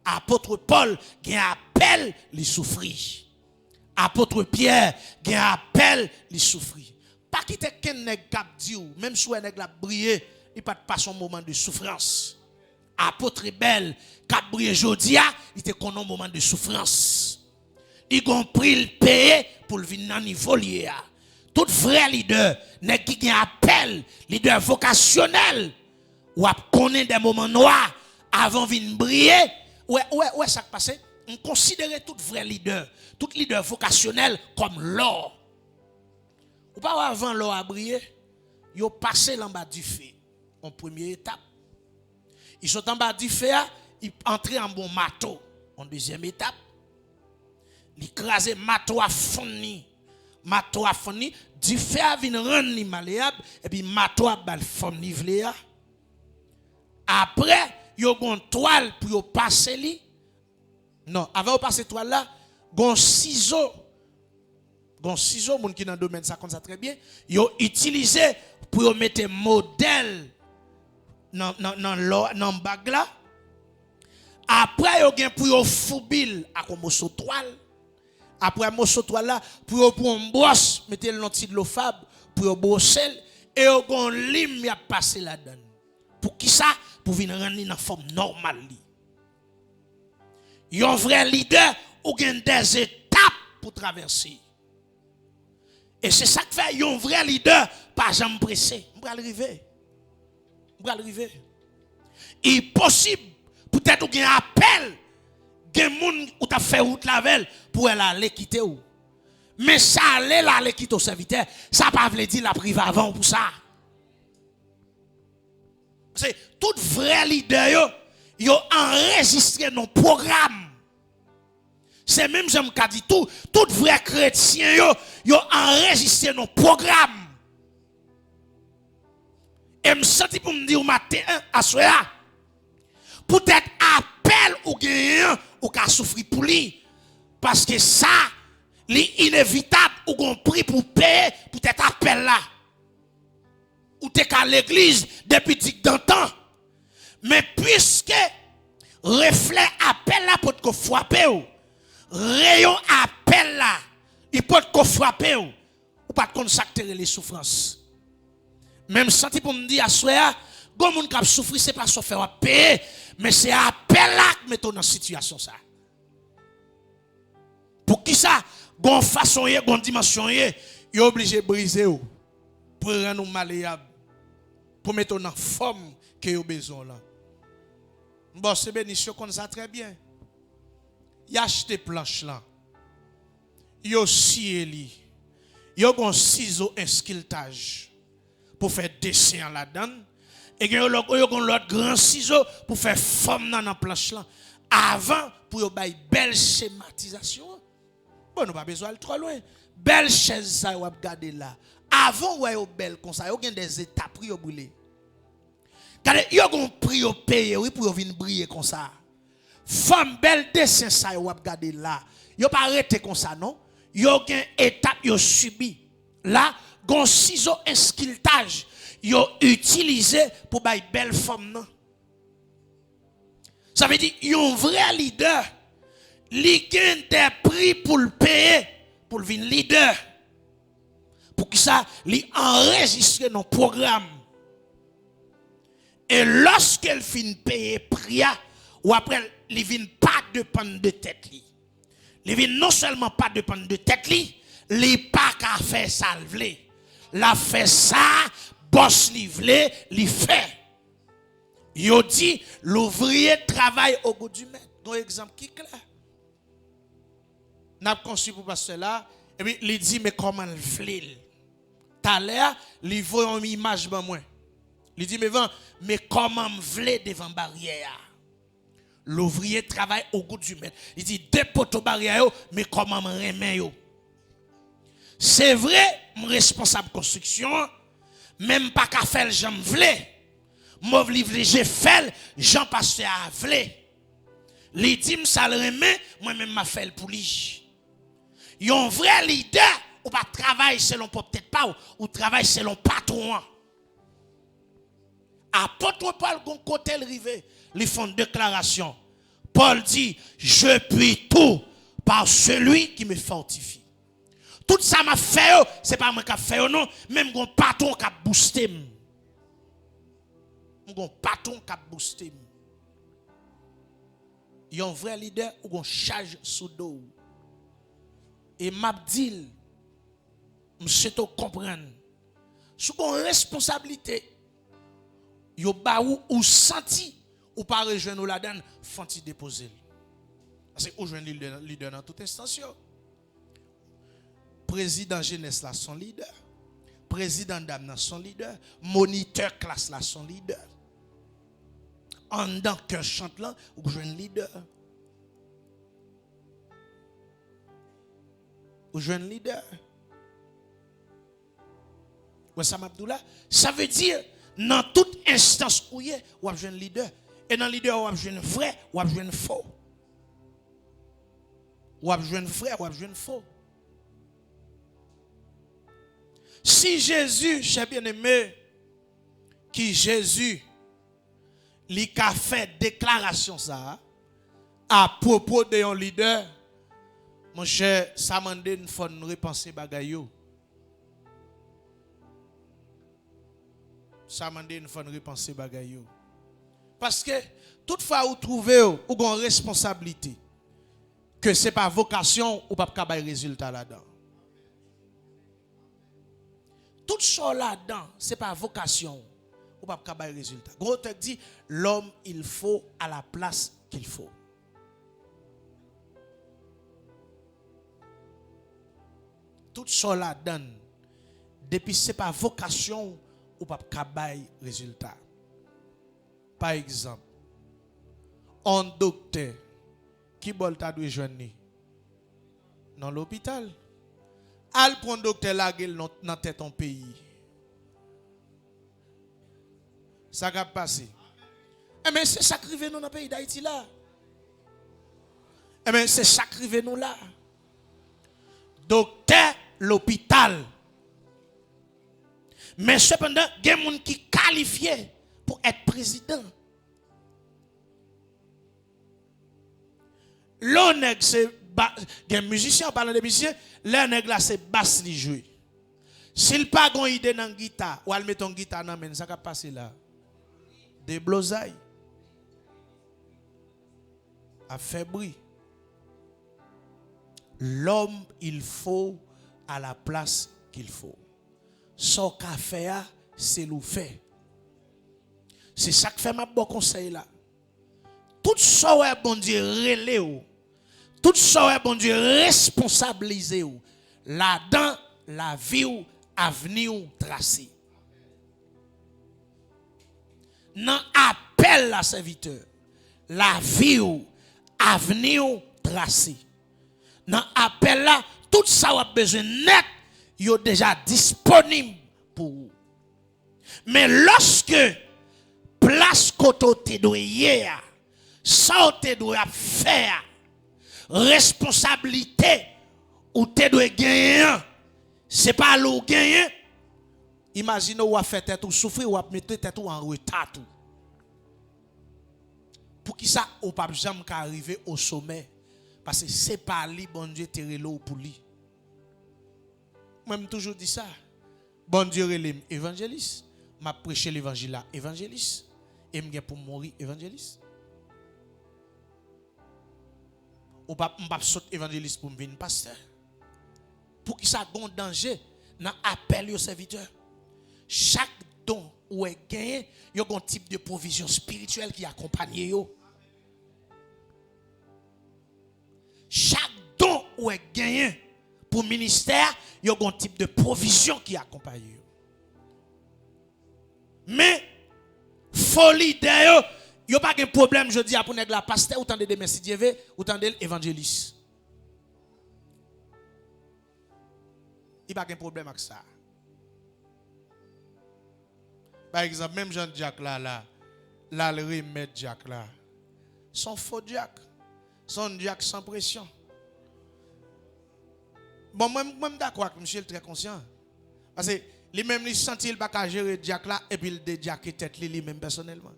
Speaker 1: Apôtre Paul qui appelle les souffrir. Apôtre Pierre qui appelle les souffrir. Pas quitter qu'un nèg cap dit même si un nèg la briller, il pas son moment de souffrance. Apôtre Belle cap briller jodia, il était un moment de souffrance. Il compris le payer pour le venir dans niveau lié. Tout vrai leader nèg qui appelle leader vocationnel ou a connaît des moments noirs avant de briller. Ouais, ça qui passe. On considère tout vrai leader, tout leader vocationnel comme l'or. Ou pas avant l'or à briller, ils ont passé en bas du feu en première étape. Ils sont en bas du feu, ils entrent en bon marteau en deuxième étape. Ils crasent marteau à fond. Marteau à fond, du feu vient rendre malléable et puis marteau à bal fond nivelé. Après yo gon toile pour yo passer li. Non, avant de passer toile là, gon ciseau moun qui dans le domaine ça comme ça très bien, yo utilisé pour yo mettre modèle dans bag là. Après yo gen pour yo foubil à comme morceau toile. Après morceau toile là, pour yo prendre une brosse, mettre le petit de l'eau fab pour yo brosser et yo gon lim y a passé là-dedans. Pour qui ça? Pour venir rendre dans forme normale. Yon vrai leader ou gen des étapes pour traverser. Et c'est ça qui fait yon vrai leader pas jamais pressé. On va arriver. Il est possible peut-être ou gen appel gen moun ou t'a fait route lavel pour aller quitter ou. Mais ça aller quitter au serviteur, ça pas veut dire la prive avant pour ça. C'est tout vrai leader yo enregistré nos programmes. C'est même j'aime qu'a dit tout vrai chrétien yo enregistré nos programmes. Et me senti pour me dire au matin à soir peut-être appel ou gagnant ou qu'a souffrir pour lui parce que ça l'inévitable ou gon prix pour payer peut-être appel là. Ou t'es qu'à l'église depuis d'antan. Mais puisque reflet appel là pour te frapper ou rayon appel là il peut te frapper ou pas te consacrer les souffrances. Même senti pour me dire à soir gon moun qui souffrir c'est pas souffrir à payer mais c'est appel là qui met dans situation ça. Pour qui ça gon façon gon dimension il est obligé de briser ou pour rendre nous malléable pour mettre en forme que vous besoin là. Bon, c'est bénédiction comme ça très bien. Il a acheté planche là. yo scié li. Yo gon ciseau esquiltage pour faire dessin là-dedans. Et yo gon l'autre grand ciseau pour faire forme dans la planche là. Avant pour yo bay belle schématisation. Bon, nous pas besoin de trop loin. Belle chaise ça ou regarder là. Avant ouais yo belle comme ça, yo gen des étapes pour yo brûler. Quand yo gon prix yo payer oui pour yo venir briller comme ça. Femme belle dessin ça ou regarder là. Yo pas arrêter comme ça non. Yo gen étape yo subi. Là, gon ciseau esquiltage yo utilisé pour bay belle femme non. Ça veut dire yon vrai leader li gen des prix pour le payer pour le venir leader. Pour que ça li enregistre dans programme. Et lorsqu'elle fin payer prix ou après li vin pas dépendre de tête li. Li vin non seulement pas dépendre de tête li pas qu'à faire ça vle. La fait ça boss li vle li fait. Yo dit l'ouvrier travaille au goût du maître. Un exemple qui clair. N'a conçu pour pasteur là et puis il dit mais comment il vle. Tout l'air il voit une image ben moi. Il dit mais comment me vle devant barrière. L'ouvrier travaille au goût du maître. Il dit deux poteaux barrière mais comment me remet yo. C'est vrai, mon responsable construction même pas qu'à faire j'en vle. Moi vle j'ai fait Jean pasteur a vle. Li dit ça le remet moi même m'a fait pour lui. Yon vrai leader ou pas travaille selon peut-être pas ou travaille selon patron. Apôtre Paul gon côté rivé, ils font déclaration. Paul dit je puis tout par celui qui me fortifie. Tout ça m'a fait c'est pas moi qui a fait non, même gon patron qui a boosté. Gon patron qui a boosté. Yon vrai leader ou gon charge sous dos. Et m'abdil m'se to comprendre sous gon responsabilité yo ba ou senti ou pas rejoindre la donne fanti déposer parce que ou joindre leader dans toute instance. Président jeunesse là son leader, président dame là son leader, moniteur classe là son leader, en dans cœur chante là ou joindre leader. Ou jeune leader. Ouais, ça m'abdoula. Ça veut dire, dans toute instance où il y a, ou un jeune leader. Et dans le leader, ou un jeune vrai, ou un jeune faux. Ou un jeune vrai, ou un jeune faux. Si Jésus, cher bien-aimé, qui Jésus, li ka fait déclaration ça, à propos de un leader, mon cher, ça m'a demandé une fois de repenser bagayo. Ça m'a demandé une fois de repenser bagayo. Parce que toutefois vous trouvez ou une responsabilité que c'est pas vocation ou pas capable résultat là-dedans. Tout ça là-dedans, c'est pas vocation ou pas capable résultat. Gros te dit l'homme il faut à la place qu'il faut. Tout ça là donne depuis c'est pas vocation ou pas capable résultat. Par exemple, un docteur qui bol ta doit joindre dans l'hôpital. Al prend docteur la gueule dans tête ton pays. Ça va passer. Eh mais c'est ça qui arrive nous dans le pays d'Haïti là. Eh mais c'est ça qui arrive nous là. Docteur l'hôpital. Mais cependant, il y a des gens qui qualifiés pour être président. L'honneur, c'est des musiciens, parlant de musiciens, l'honneur là, c'est basse li jouer. S'il pas une idée dans la guitare, ou elle met ton guitare dans la main, ça va passer là. Des blosailles. A fait bruit. L'homme, il faut à la place qu'il faut. Son café, c'est l'ou fait. C'est ça que fait ma bon conseil là. Tout ça, bon Dieu, relé ou.
Speaker 3: Tout ça, bon Dieu, responsabiliser ou. Là-dedans, la vie ou avenir ou tracé. Nan appel la serviteur, la vie ou avenir ou tracé. Nan appel là, tout ça ou a besoin net, yo déjà disponible pour vous. Mais lorsque place koto te doit hier, ça te doit faire, responsabilité ou te doit gagner, c'est pas l'ou gagner. Imaginez ou a fait tête ou souffrir ou a mettre tête ou en retard tout. Pour qui ça ou pas jamais arriver au sommet parce que c'est pas lui bon Dieu te relo pour lui. Moi même toujours dit ça. Bon Dieu relève évangéliste, m'a prêché l'évangile là évangéliste et m'gè pour mourir évangéliste. Ou pas m'pa saute évangéliste pour venir pasteur. Pour qui ça gon danger dans appel au serviteur. Chaque don ou est gagné, il y a un type de provision spirituelle qui accompagne yo. Chaque don ou est gagné pour ministère, il y a un type de provision qui accompagne yo. Mais folie d'ailleurs, il n'y a pas de problème, je dis à pour la pasteur ou tant de merci Dieu ou tant de évangéliste. Il n'y a pas de problème avec ça. Par exemple, même Jean-Jacques là, le remède Jacques là, son faux Jacques, son Jacques sans pression. Bon, moi, d'accord avec monsieur très conscient. Parce que lui-même, il sentit il pas qu'à gérer Jacques là, et puis il déjacké tête lui-même personnellement.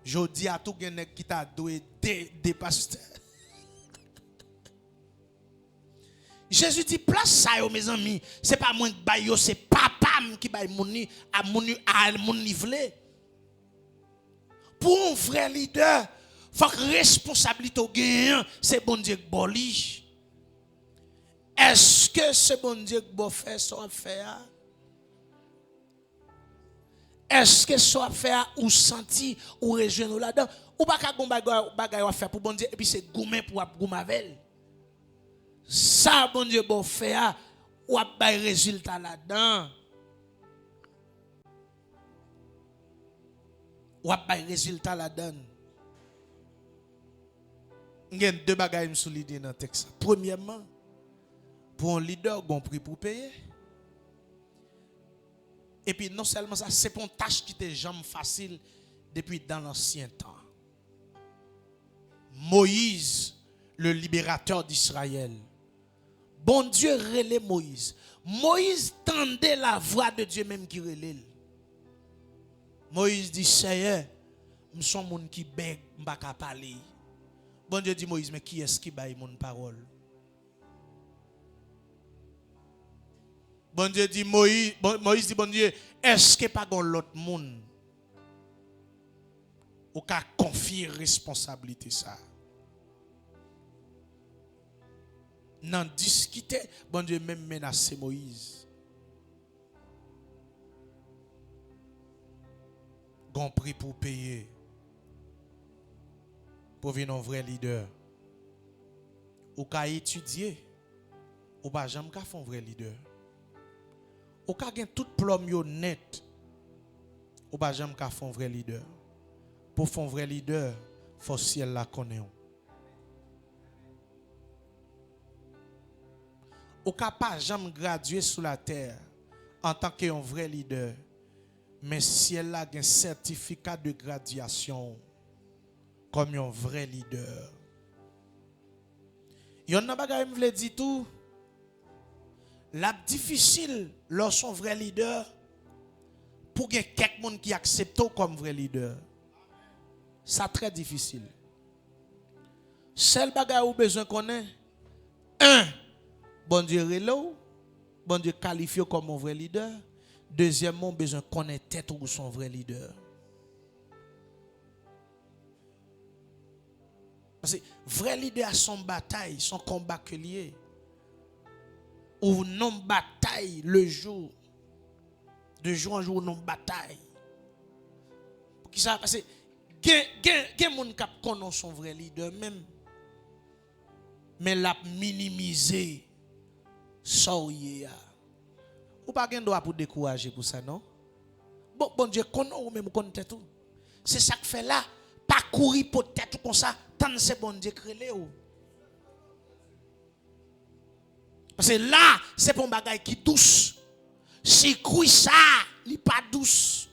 Speaker 3: Je dis à tout le qui t'a doué des pasteurs. Jésus dit, place ça, mes amis. Ce n'est pas moi qui baille, c'est papa qui baille à mon niveau. Pour un frère leader, il faut que la responsabilité au gagnant, c'est bon Dieu qui boli. Est-ce que c'est bon Dieu qui fait ça faire? Est-ce que ça fait ou senti ou rejoindre là-dedans? Ou pas qu'à bagay à faire pour bon Dieu et puis c'est gourmet pour gourmavel. Ça, bon Dieu, bon faire, ou a bay résultat là-dedans. Ou a bay résultat là-dedans. Il y a deux bagages qui sont soulignées dans le texte. Premièrement, pour un leader, il y a un prix pour payer. Et puis, non seulement ça, c'est pour une tâche qui était jamais facile depuis dans l'ancien temps. Moïse, le libérateur d'Israël. Bon Dieu relève Moïse. Moïse tendait la voix de Dieu même qui relève. Moïse dit, Seigneur, nous sommes gens qui bèg, m'pa ka parler. Bon Dieu dit Moïse, mais qui est-ce qui baille mon parole? Bon Dieu dit Moïse dit bon Dieu, est-ce que pas gon l'autre monde ou ka confier responsabilité ça? Nan discuter, bon Dieu même menacé Moïse. Gon prix pour payer. Pour venir un vrai leader. Ou ka étudier. Ou pas jamais ka font vrai leader. Ou ka gen tout plom yo net. Ou pas jamais ka font vrai leader. Pour faire un vrai leader, faut ciel la connaît. Ou ka pas jamais graduer sur la terre en tant qu'un vrai leader. Mais ciel la gen certificat de graduation comme un vrai leader. Yon nan bagay me vle di tout. La difficile lorsqu'on vrai leader pour que quelqu'un qui accepte comme vrai leader. Ça très difficile. Seul bagay ou besoin connaît. Un, bon Dieu relo, bon Dieu qualifie comme un vrai leader. Deuxièmement, besoin connaître tête ou son vrai leader. Parce que vrai leader a son bataille, son combat que lié. Ou non bataille le jour. De jour en jour non bataille. Qui ça parce que gen moun k'ap connaît son vrai leader même. mais l'a minimiser ça ou pas gen droit pour décourager pour ça non. Bon Dieu connaît ou même connaît tout. C'est ça que fait là, pas courir pour tête comme ça, tant c'est bon Dieu créé ou. Parce que là, c'est pour un bagage qui douce. Si courir ça, il pas douce.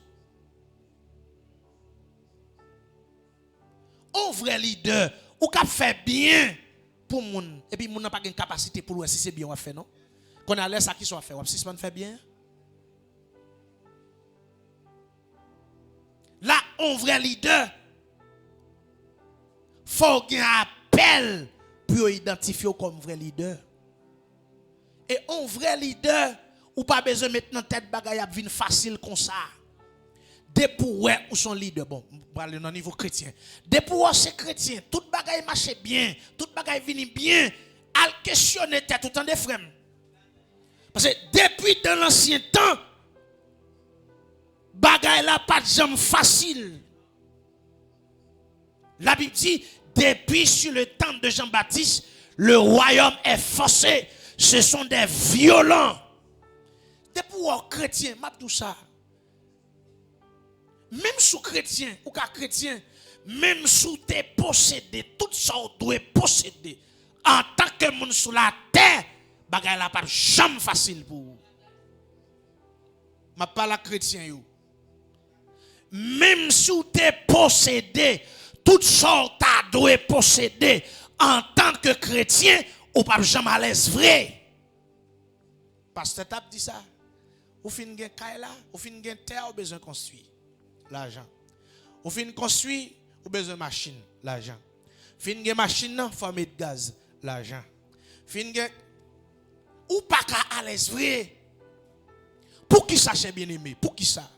Speaker 3: Un vrai leader, ou qui fait bien pour moun et puis moun n'a pas de capacité pour si c'est bien on fait non. Qu'on a l'air ça qui soit fait, si ça fait bien. Là, un vrai leader, faut qu'il y ait un appel pour identifier comme vrai leader. Et un vrai leader, ou pas besoin de mettre dans tête bagaille à venir facile comme ça. Depuis où son leader, bon, parler au niveau chrétien. Depuis où c'est chrétien, tout bagaille marche bien, tout bagaille vient bien, al questionner tête tout le temps des frères. Parce que depuis dans l'ancien temps, bagaille là pas de jambe facile. La Bible dit, depuis sur le temps de Jean-Baptiste, le royaume est forcé. Ce sont des violents. Depuis où chrétien, m'a tout ça. Même sous chrétien, ou qu'à chrétien, même sous t'es possédé, tout ça on doit posséder. En tant que monde sur la terre, bagay la pas jamais facile pour vous. Ma pas la chrétien yo. Même sous t'es possédé, tout ça on doit posséder. En tant que chrétien, ou pas jamais à l'aise vrai. Pasteur t'a dit ça. Ou fin gen kay là, ou fin gen terre, ou besoin construire. L'argent. Ou fin construire, ou besoin de machine, l'argent. Fin gen machine nan, faut mettre gaz, l'argent. Fin gen ou pas ka à l'aise vrai. Pour qui ça c'est bien aimé? Pour qui ça?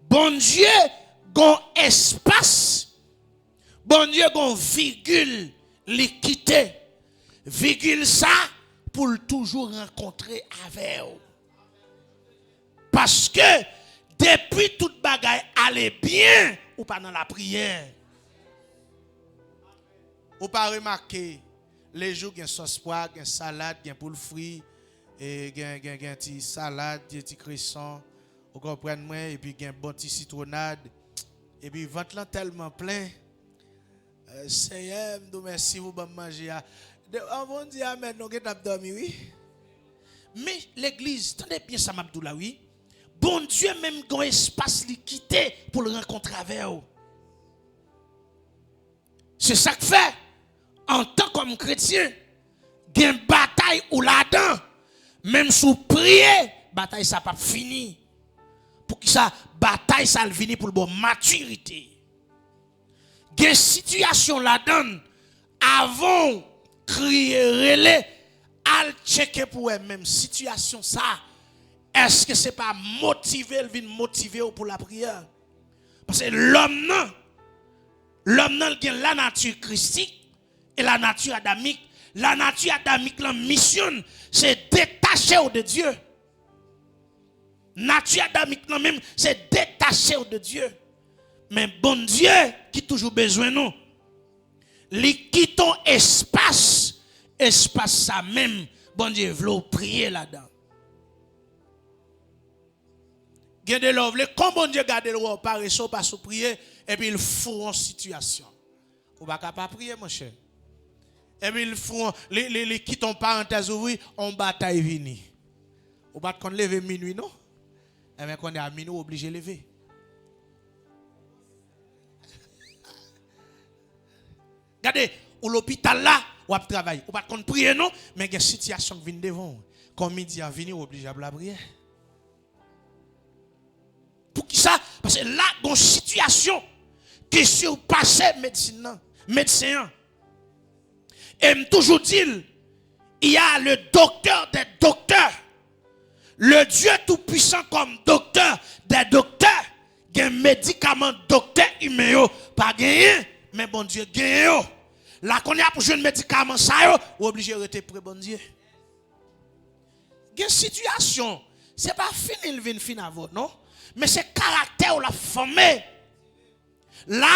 Speaker 3: Bon Dieu, gon espace. Bon Dieu, gon virgule l'équité. Virgule ça pour toujours rencontrer avec vous. Parce que depuis toute bagaille allait bien ou pas dans la prière. Ou pas remarquer les jours gen sauce poire, gen salade, gen poule frit et gen ti salade, gen ti cresson, vous comprenez moi et puis gen bon ti citronnade et puis ventre là tellement plein. Seigneur, nous merci vous bon manger. Avant de dire amen, nous avons dormi oui. Mais l'église, tenez bien ça m'abdoula oui. Bon Dieu même un espace liquidé pour le rencontrer avec vous. C'est ça que fait. En tant que chrétien, il y a une bataille ou là-dedans. Même sous prier, bataille ça pas fini. Pour que ça bataille ça le fini pour le bon maturité. Il y a une situation là-dedans avant crier relais al checker pour elle-même situation ça. Est-ce que c'est pas motiver, pour la prière? Parce que l'homme non, il a la nature christique et la nature adamique. La nature adamique, la mission, c'est détacher de Dieu. Nature adamique, même, c'est détacher de Dieu. Mais bon Dieu, qui toujours besoin de nous, il quitte espace ça même, bon Dieu, veut prier là-dedans. Gardez l'ovle, comme bon Dieu garde le roi, paresseux, pas sous prier, et puis il fout en situation. Ou pas capable prier, mon cher. Et puis il fout, les quitte en parenthèse ouvri, on bataille vini. Ou pas qu'on lève minuit, non? Et bien qu'on est à minuit, obligé de lever. Regardez, ou l'hôpital là, ou à travailler. Ou pas qu'on prie, non? Mais il y a une situation qui vient devant. Comme midi à venir, obligé à la prière. Pour qui ça? Parce que là, il y a une situation qui surpasse médecin. Et je toujours dit, il y a le docteur des docteurs. Le Dieu tout-puissant comme docteur des docteurs. Il y a un médicament docteur humain, pas gagné, mais bon Dieu gagne. Là, qu'on a pour jouer un médicament, ça, ou obligé de rester près bon Dieu. Il y a une situation, ce n'est pas fini, il vient finir avant, non? Mais c'est caractère ou la formé. Là,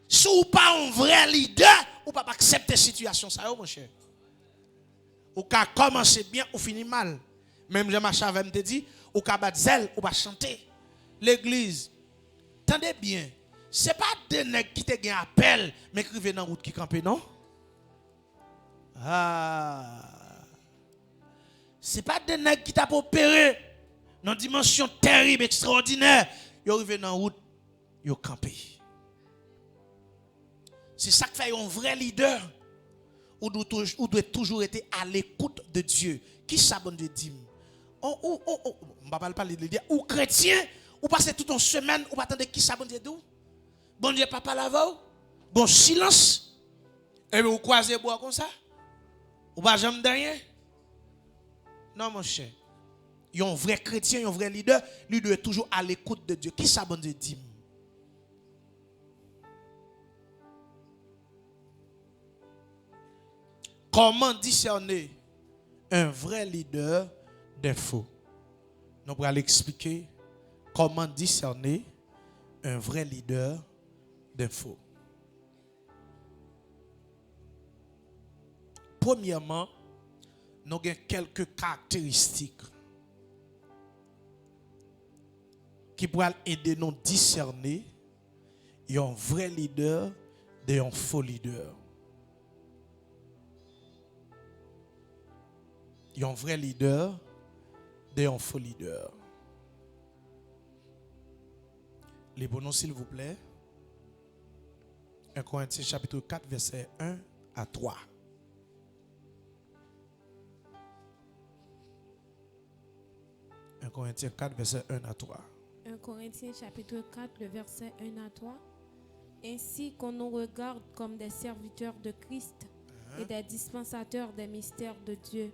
Speaker 3: si vous pas un vrai leader, ou pas accepter la situation, ça, mon cher. Ou ka commencer bien ou finir mal. Même Jean Machavem me dit, ou ka battre zèle ou pas chanter. L'église, tendez bien, c'est pas des nègres qui te gen appel, mais qui viennent dans route qui campent, non? C'est pas des nègres qui t'a opéré dans une dimension terrible, extraordinaire. Ils arrivent dans route, ils campent. C'est ça qui fait un vrai leader. Ou doit toujours être à l'écoute de Dieu. Qui ça bon Dieu dit? On va pas parler de dire ou chrétien, ou passer toute une semaine, ou pas attendre qui ça bon Dieu dit? Bon Dieu papa lava, bon silence. Et vous croisez bois comme ça? Ou pas jamais de rien? Non mon cher. Un vrai chrétien, un vrai leader, lui doit être toujours à l'écoute de Dieu. Qui ça bon Dieu dit? Comment discerner un vrai leader d'un faux? Nous allons l'expliquer. Comment discerner un vrai leader d'un faux? Premièrement, nous avons quelques caractéristiques qui pourraient aider nous à discerner un vrai leader d'un faux leader. Un vrai leader d'un faux leader. Les bons noms, s'il vous plaît. 1 Corinthiens chapitre 4, verset 1 à 3. Un Corinthiens 4, verset 1 à 3.
Speaker 2: 1 Corinthiens chapitre 4, le verset 1 à 3. Ainsi qu'on nous regarde comme des serviteurs de Christ et des dispensateurs des mystères de Dieu.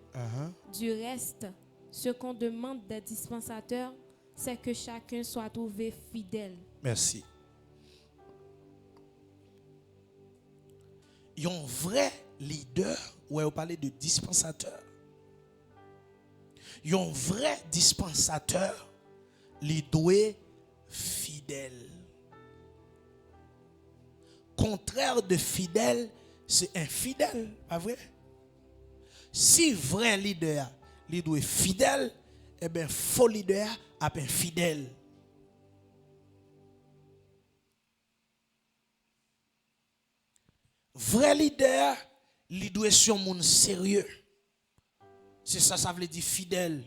Speaker 2: Du reste, ce qu'on demande des dispensateurs, c'est que chacun soit trouvé fidèle.
Speaker 3: Merci. Un vrai leader, où on parle de dispensateur. Un vrai dispensateur, il doit être fidèle. Contraire de fidèle, c'est infidèle, pas vrai? Si vrai leader, il doit être fidèle, eh bien, faux leader, est infidèle. Vrai leader, il doit être sur un monde sérieux. C'est ça, ça veut dire fidèle.